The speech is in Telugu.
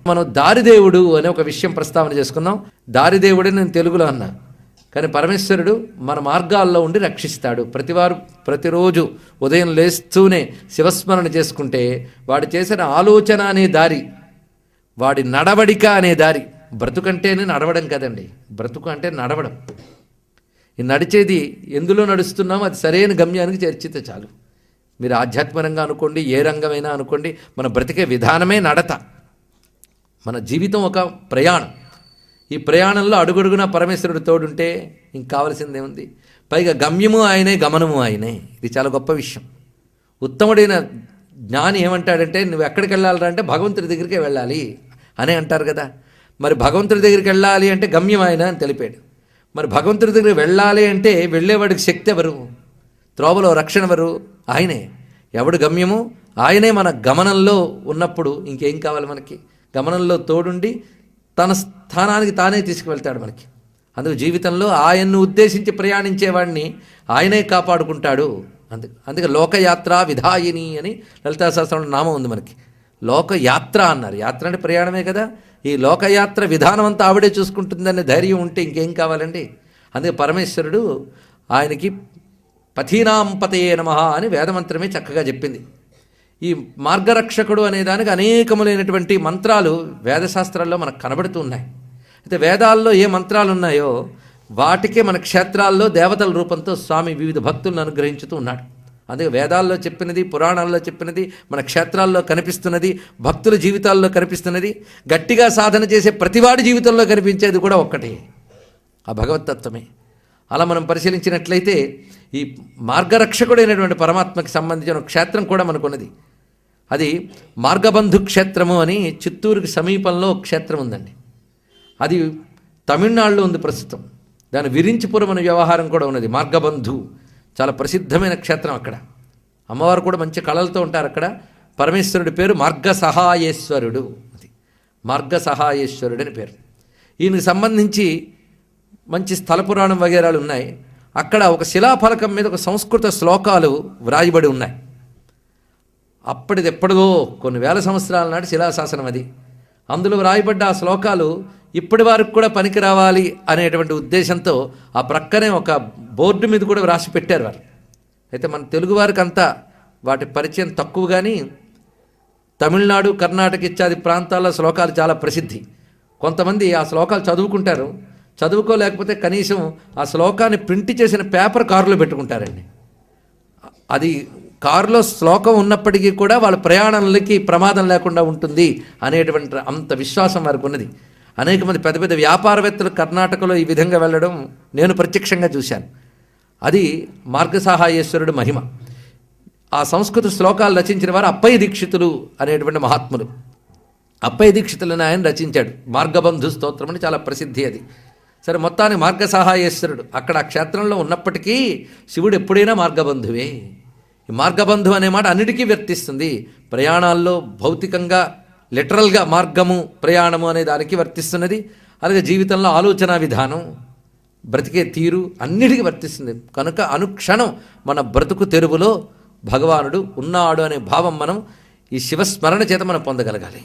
మనం దారిదేవుడు అనే ఒక విషయం ప్రస్తావన చేసుకున్నాం. దారిదేవుడే నేను తెలుగులో అన్నా, కానీ పరమేశ్వరుడు మన మార్గాల్లో ఉండి రక్షిస్తాడు. ప్రతిరోజు ఉదయం లేస్తూనే శివస్మరణ చేసుకుంటే వాడు చేసిన ఆలోచన అనే దారి, వాడి నడవడిక అనే దారి, బ్రతుకంటేనే నడవడం కదండి, బ్రతుకు అంటే నడవడం. ఈ నడిచేది ఎందులో నడుస్తున్నామో అది సరైన గమ్యానికి చేర్చితే చాలు. మీరు ఆధ్యాత్మికంగా అనుకోండి, ఏ రంగమైనా అనుకోండి, మన బ్రతికే విధానమే నడత. మన జీవితం ఒక ప్రయాణం. ఈ ప్రయాణంలో అడుగడుగున పరమేశ్వరుడు తోడుంటే ఇంక కావలసిందేముంది? పైగా గమ్యము ఆయనే, గమనము ఆయనే. ఇది చాలా గొప్ప విషయం. ఉత్తముడైన జ్ఞాని ఏమంటాడంటే, నువ్వు ఎక్కడికి వెళ్ళాలంటే అంటే భగవంతుడి దగ్గరికే వెళ్ళాలి అనే అంటారు కదా. మరి భగవంతుడి దగ్గరికి వెళ్ళాలి అంటే గమ్యం ఆయన అని తెలిపాడు. మరి భగవంతుడి దగ్గరికి వెళ్ళాలి అంటే వెళ్ళేవాడికి శక్తి ఎవరు? త్రోవలో రక్షణ ఎవరు? ఆయనే. ఎవడు గమ్యము ఆయనే. మన గమనంలో ఉన్నప్పుడు ఇంకేం కావాలి మనకి? గమనంలో తోడుండి తన స్థానానికి తానే తీసుకువెళ్తాడు మనకి. అందుకు జీవితంలో ఆయన్ను ఉద్దేశించి ప్రయాణించేవాడిని ఆయనే కాపాడుకుంటాడు. అందుకే లోకయాత్ర విధాయిని అని లలితా సహస్రనామంలో నామం ఉంది మనకి. లోకయాత్ర అన్నారు. యాత్ర అంటే ప్రయాణమే కదా. ఈ లోకయాత్ర విధానం అంతా ఆవిడే చూసుకుంటుందనే ధైర్యం ఉంటే ఇంకేం కావాలండి? అందుకే పరమేశ్వరుడు ఆయనకి పథీనాం పతయే నమః అని వేదమంత్రమే చక్కగా చెప్పింది. ఈ మార్గరక్షకుడు అనే దానికి అనేకములైనటువంటి మంత్రాలు వేదశాస్త్రాల్లో మనకు కనబడుతూ ఉన్నాయి. అయితే వేదాల్లో ఏ మంత్రాలు ఉన్నాయో వాటికే మన క్షేత్రాల్లో దేవతల రూపంతో స్వామి వివిధ భక్తులను అనుగ్రహించుతూ ఉన్నాడు. అందుకే వేదాల్లో చెప్పినది, పురాణాల్లో చెప్పినది, మన క్షేత్రాల్లో కనిపిస్తున్నది, భక్తుల జీవితాల్లో కనిపిస్తున్నది, గట్టిగా సాధన చేసే ప్రతివాడి జీవితంలో కనిపించేది కూడా ఒక్కటే, ఆ భగవతత్వమే. అలా మనం పరిశీలించినట్లయితే ఈ మార్గరక్షకుడైనటువంటి పరమాత్మకి సంబంధించిన క్షేత్రం కూడా మనకున్నది. అది మార్గబంధు క్షేత్రము అని చిత్తూరుకి సమీపంలో క్షేత్రం ఉందండి. అది తమిళనాడులో ఉంది ప్రస్తుతం. దాని విరించిపురం అనే వ్యవహారం కూడా ఉన్నది. మార్గబంధు చాలా ప్రసిద్ధమైన క్షేత్రం. అక్కడ అమ్మవారు కూడా మంచి కళలతో ఉంటారు. అక్కడ పరమేశ్వరుడి పేరు మార్గసహాయేశ్వరుడు. అది మార్గసహాయేశ్వరుడు అని పేరు. ఈయనకి సంబంధించి మంచి స్థల పురాణం వగేరాలు ఉన్నాయి. అక్కడ ఒక శిలాఫలకం మీద ఒక సంస్కృత శ్లోకాలు వ్రాయబడి ఉన్నాయి. అప్పటిదెప్పటిదో కొన్ని వేల సంవత్సరాల నాటి శిలాశాసనం అది. అందులో వ్రాయబడ్డ ఆ శ్లోకాలు ఇప్పటి వరకు కూడా పనికి రావాలి అనేటువంటి ఉద్దేశంతో ఆ ప్రక్కనే ఒక బోర్డు మీద కూడా వ్రాసి పెట్టారు వారు. అయితే మన తెలుగు వారికి అంతా వాటి పరిచయం తక్కువ, కానీ తమిళనాడు, కర్ణాటక ఇత్యాది ప్రాంతాల్లో శ్లోకాలు చాలా ప్రసిద్ధి. కొంతమంది ఆ శ్లోకాలు చదువుకుంటారు, చదువుకోలేకపోతే కనీసం ఆ శ్లోకాన్ని ప్రింట్ చేసిన పేపర్ కారులో పెట్టుకుంటారండి. అది కారులో శ్లోకం ఉన్నప్పటికీ కూడా వాళ్ళ ప్రయాణాలకి ప్రమాదం లేకుండా ఉంటుంది అనేటువంటి అంత విశ్వాసం వారికి ఉన్నది. అనేక మంది పెద్ద పెద్ద వ్యాపారవేత్తలు కర్ణాటకలో ఈ విధంగా వెళ్ళడం నేను ప్రత్యక్షంగా చూశాను. అది మార్గసహాయేశ్వరుడు మహిమ. ఆ సంస్కృత శ్లోకాలు రచించిన వారు అప్పయ్య దీక్షితులు అనేటువంటి మహాత్ములు. అప్పయ్య దీక్షితులను ఆయన రచించాడు. మార్గబంధు స్తోత్రం అని చాలా ప్రసిద్ధి అది. సరే, మొత్తానికి మార్గసహాయేశ్వరుడు అక్కడ ఆ క్షేత్రంలో ఉన్నప్పటికీ శివుడు ఎప్పుడైనా మార్గబంధువే. ఈ మార్గబంధు అనే మాట అన్నిటికీ వర్తిస్తుంది. ప్రయాణాల్లో భౌతికంగా లిటరల్గా మార్గము, ప్రయాణము అనే దానికి వర్తిస్తున్నది. అలాగే జీవితంలో ఆలోచన విధానం, బ్రతికే తీరు అన్నిటికీ వర్తిస్తుంది. కనుక అనుక్షణం మన బ్రతుకు తెరువులో భగవానుడు ఉన్నాడు అనే భావం మనం ఈ శివస్మరణ చేత మనం పొందగలగాలి.